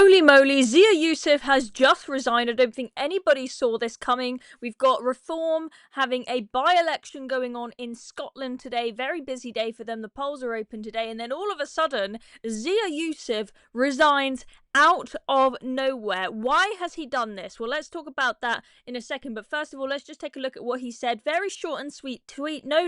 Holy moly, Zia Yusuf has just resigned. I don't think anybody saw this coming. We've got Reform having a by-election going on in Scotland today. Very busy day for them. The polls are open today. And then all of a sudden, Zia Yusuf resigns out of nowhere. Why has he done this? Well, let's talk about that in a second. But first of all, let's just take a look at what he said. Very short and sweet tweet. No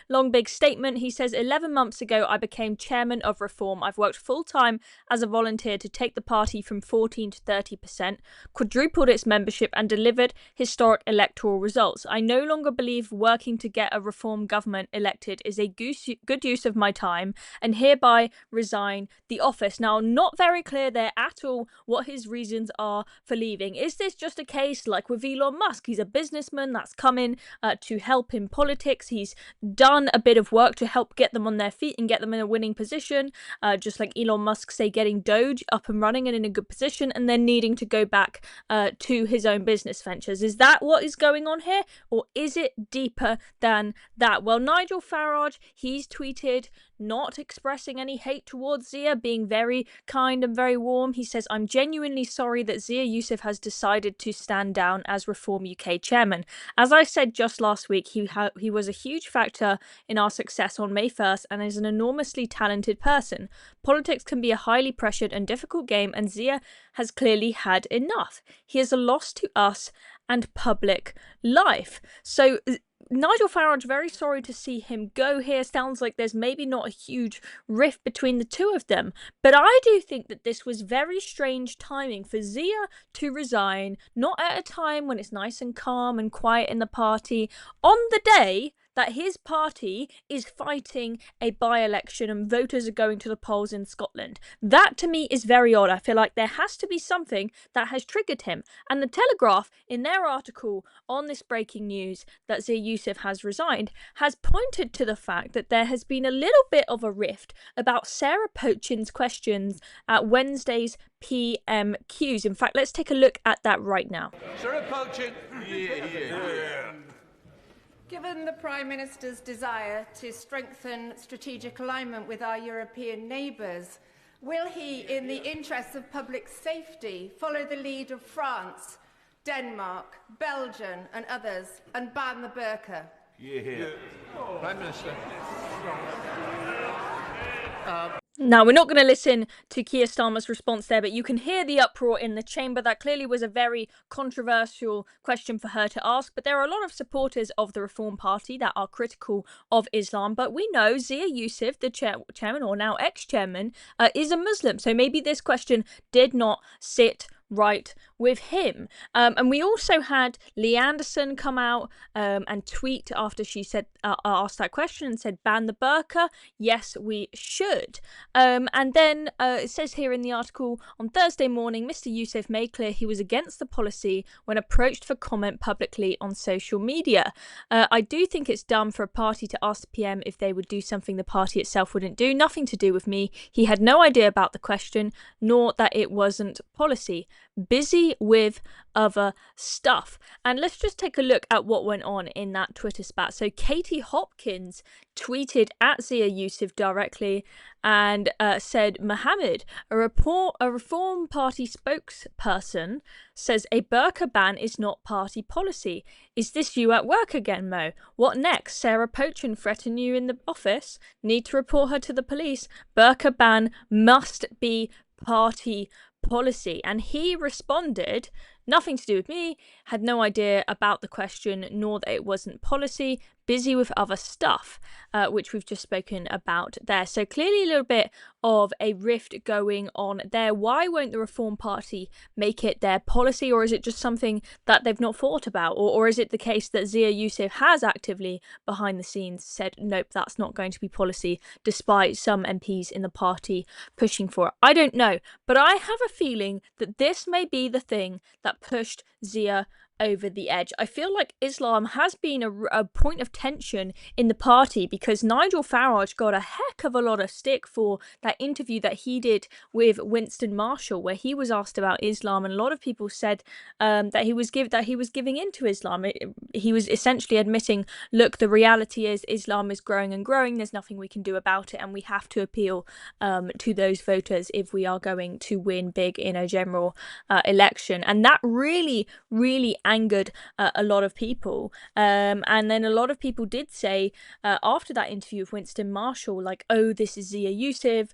long big statement. He says, 11 months ago, I became chairman of Reform. I've worked full-time as a volunteer to take the party from 14 to 30%, quadrupled its membership and delivered historic electoral results. I no longer believe working to get a Reform government elected is a good use of my time and hereby resign the office. Now, not very clear there at all what his reasons are for leaving. Is this just a case like with Elon Musk? He's a businessman that's come in to help in politics. He's done a bit of work to help get them on their feet and get them in a winning position, just like Elon Musk, say, getting Doge up and running and in a good position and then needing to go back to his own business ventures. Is that what is going on here, or is it deeper than that? Well, Nigel Farage, he's tweeted, not expressing any hate towards Zia, being very kind and very warm. He says, I'm genuinely sorry that Zia Yusuf has decided to stand down as Reform UK chairman. As I said just last week, he was a huge factor in our success on May 1st and is an enormously talented person. Politics can be a highly pressured and difficult game, and Zia has clearly had enough. He is a loss to us and public life. So Nigel Farage, very sorry to see him go here. Sounds like there's maybe not a huge rift between the two of them. But I do think that this was very strange timing for Zia to resign, not at a time when it's nice and calm and quiet in the party, on the day that his party is fighting a by-election and voters are going to the polls in Scotland. That to me is very odd. I feel like there has to be something that has triggered him. And the Telegraph, in their article on this breaking news that Zia Yusuf has resigned, has pointed to the fact that there has been a little bit of a rift about Sarah Pochin's questions at Wednesday's PMQs. In fact, let's take a look at that right now. Sarah Pochin. Yeah. Given the Prime Minister's desire to strengthen strategic alignment with our European neighbours, will he, in the interests of public safety, follow the lead of France, Denmark, Belgium and others and ban the burqa? Yeah. Prime Minister. Now, we're not going to listen to Keir Starmer's response there, but you can hear the uproar in the chamber. That clearly was a very controversial question for her to ask, but there are a lot of supporters of the Reform Party that are critical of Islam. But we know Zia Yusuf, the chairman, or now ex-chairman, is a Muslim. So maybe this question did not sit right with him. And we also had Lee Anderson come out and tweet after she said asked that question and said, ban the burqa. Yes, we should. And then it says here in the article, on Thursday morning, Mr. Yusuf made clear he was against the policy when approached for comment publicly on social media. I do think it's dumb for a party to ask the PM if they would do something the party itself wouldn't do. Nothing to do with me. He had no idea about the question, nor that it wasn't policy. Busy with other stuff. And let's just take a look at what went on in that Twitter spat. So Katie Hopkins tweeted at Zia Yusuf directly and said, Mohammed, a Reform Party spokesperson, says a burqa ban is not party policy. Is this you at work again, Mo? What next? Sarah Pochin threaten you in the office? Need to report her to the police? Burqa ban must be party policy. And he responded, nothing to do with me, had no idea about the question, nor that it wasn't policy, busy with other stuff, which we've just spoken about there. So clearly a little bit of a rift going on there. Why won't the Reform Party make it their policy, or is it just something that they've not thought about? Or is it the case that Zia Yusuf has actively behind the scenes said, nope, that's not going to be policy, despite some MPs in the party pushing for it? I don't know, but I have a feeling that this may be the thing that pushed Zia over the edge. I feel like Islam has been a point of tension in the party because Nigel Farage got a heck of a lot of stick for that interview that he did with Winston Marshall, where he was asked about Islam, and a lot of people said that he was giving into Islam. He was essentially admitting, look, the reality is Islam is growing and growing. There's nothing we can do about it, and we have to appeal to those voters if we are going to win big in a general election. And that really angered a lot of people, and then a lot of people did say after that interview with Winston Marshall, like, oh, this is Zia Yusuf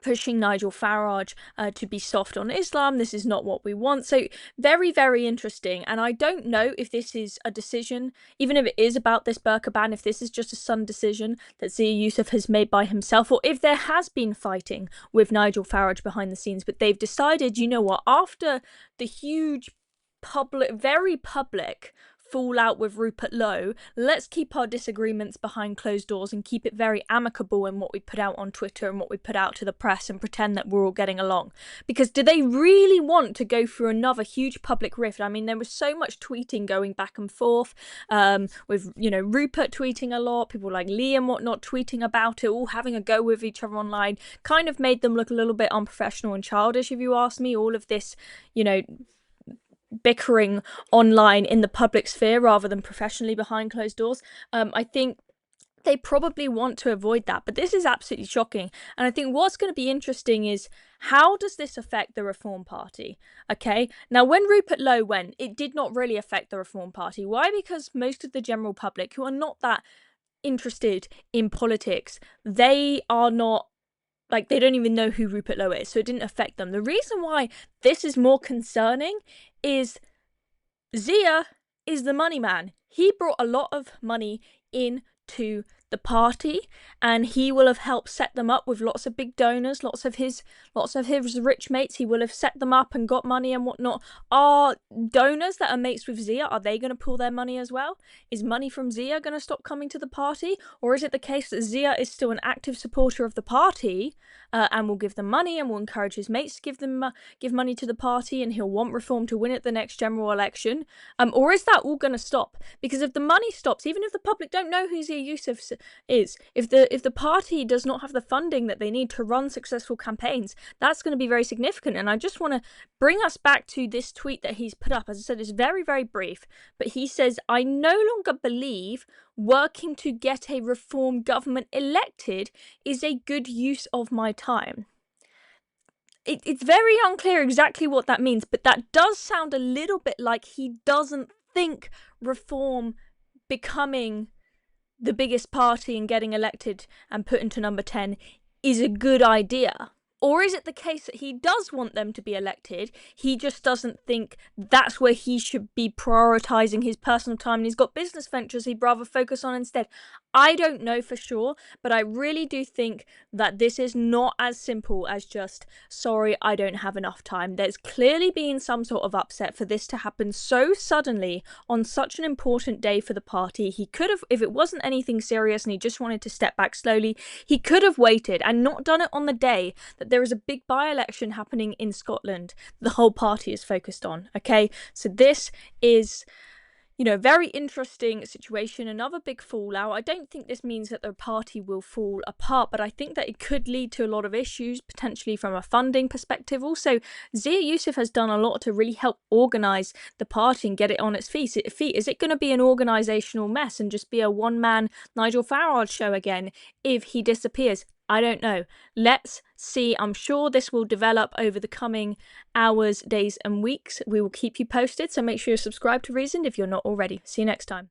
pushing Nigel Farage to be soft on Islam. This is not what we want. So very interesting. And I don't know if this is a decision, even if it is about this burqa ban, if this is just a sudden decision that Zia Yusuf has made by himself, or if there has been fighting with Nigel Farage behind the scenes, but they've decided, you know what, after the huge very public fallout with Rupert Lowe, let's keep our disagreements behind closed doors and keep it very amicable in what we put out on Twitter and what we put out to the press, and pretend that we're all getting along. Because do they really want to go through another huge public rift? I mean, there was so much tweeting going back and forth, with, you know, Rupert tweeting a lot, people like Lee and whatnot tweeting about it, all having a go with each other online, kind of made them look a little bit unprofessional and childish, if you ask me. All of this, you know, bickering online in the public sphere rather than professionally behind closed doors. I think they probably want to avoid that, but this is absolutely shocking. And I think what's going to be interesting is, how does this affect the Reform Party? Okay, now when Rupert Lowe went, it did not really affect the Reform Party. Why? Because most of the general public, who are not that interested in politics, they are not, like, they don't even know who Rupert Lowe is, so it didn't affect them. The reason why this is more concerning is Zia is the money man. He brought a lot of money into the party, and he will have helped set them up with lots of big donors, lots of his rich mates. He will have set them up and got money and whatnot. Are donors that are mates with Zia, are they going to pull their money as well? Is money from Zia going to stop coming to the party? Or is it the case that Zia is still an active supporter of the party, and will give them money and will encourage his mates to give money to the party, and he'll want Reform to win at the next general election? Or is that all going to stop? Because if the money stops, even if the public don't know who Zia Yusuf is, if the party does not have the funding that they need to run successful campaigns, that's going to be very significant. And I just want to bring us back to this tweet that he's put up. As I said, it's very brief, but he says, "I no longer believe working to get a Reform government elected is a good use of my time." It's very unclear exactly what that means, but that does sound a little bit like he doesn't think Reform becoming the biggest party and getting elected and put into number 10 is a good idea. Or is it the case that he does want them to be elected, he just doesn't think that's where he should be prioritising his personal time, and he's got business ventures he'd rather focus on instead? I don't know for sure, but I really do think that this is not as simple as just, sorry, I don't have enough time. There's clearly been some sort of upset for this to happen so suddenly on such an important day for the party. He could have, if it wasn't anything serious and he just wanted to step back slowly, he could have waited and not done it on the day that there is a big by-election happening in Scotland the whole party is focused on. Okay, so this is, you know, very interesting situation, another big fallout. I don't think this means that the party will fall apart, but I think that it could lead to a lot of issues, potentially from a funding perspective. Also, Zia Yusuf has done a lot to really help organise the party and get it on its feet. Is it going to be an organisational mess and just be a one-man Nigel Farage show again if he disappears? I don't know. Let's see. I'm sure this will develop over the coming hours, days and weeks. We will keep you posted, so make sure you're subscribed to Reasoned if you're not already. See you next time.